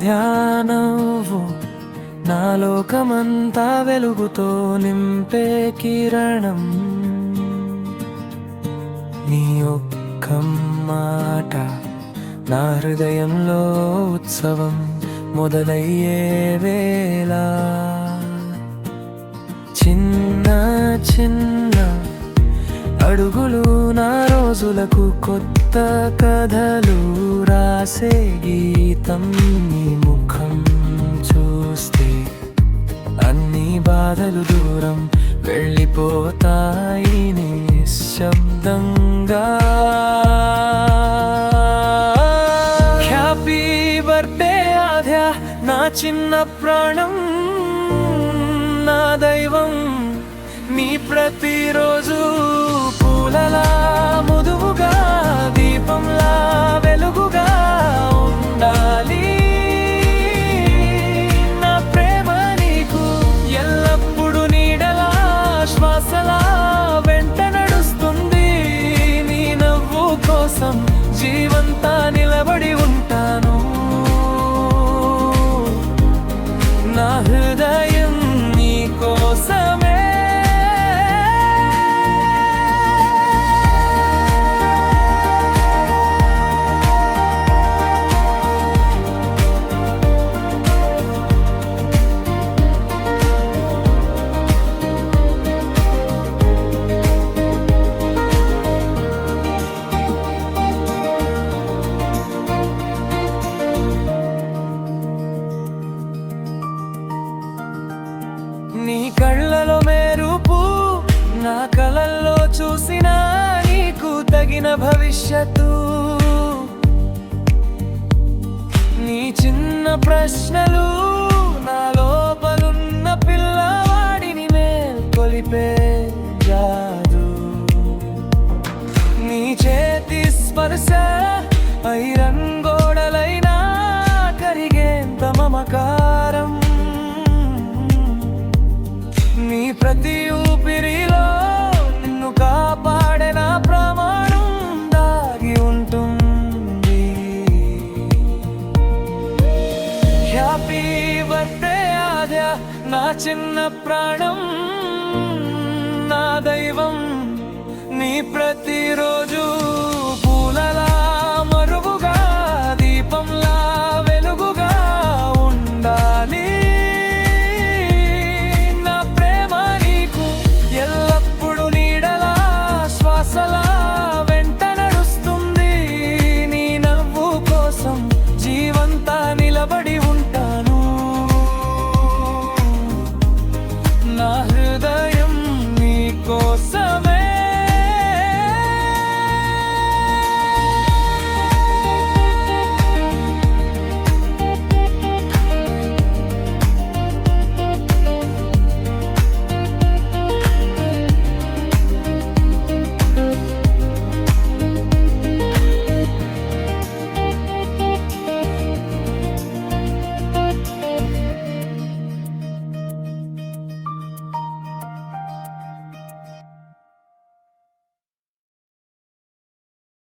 ఆద్యా నవ్వు నా లోకమంతా వెలుగుతో నింపే కిరణం. నీ ఒక్క మాట నా హృదయంలో ఉత్సవం మొదలయ్యే వేళ. చిన్న చిన్న అడుగులు నా రోజులకు కొత్త కథలు రాసే గీతం. నీ ముఖం చూస్తే అన్ని బాధలు దూరం వెళ్ళిపోతాయి నిశ్శబ్దంగా. హ్యాపీ బర్త్డే ఆద్యా నా చిన్న ప్రాణం, నా దైవం. నీ ప్రతిరోజు పూలలా ముదువుగా దీపంలా వెలుగుగా ఉండాలి. నా ప్రేమ నీకు ఎల్లప్పుడు నీడలా శ్వాసలా వెంట నడుస్తుంది. నీ నవ్వు కోసం జీవంతా నిలబడి ఉంటాను. నా హృదయం నీ కోసమే. నీ కళ్ళలో మెరుపు నా కలల్లో చూసినా నీకు తగిన భవిష్యత్తు. నీ చిన్న ప్రశ్నలు నా లోపలున్న పిల్లవాడిని మేల్కొలిపే జాదు. నీ చేతి స్పర్శ ఐరన్ గోడలైనా కరిగేంత మమకారం. నీ ప్రతి ఊపిరిలో నిన్ను కాపాడే నా ప్రమాణం దాగి ఉంటుంది. హ్యాపీ బర్త్డే ఆద్యా నా చిన్న ప్రాణం, నా దైవం. నీ ప్రతిరోజు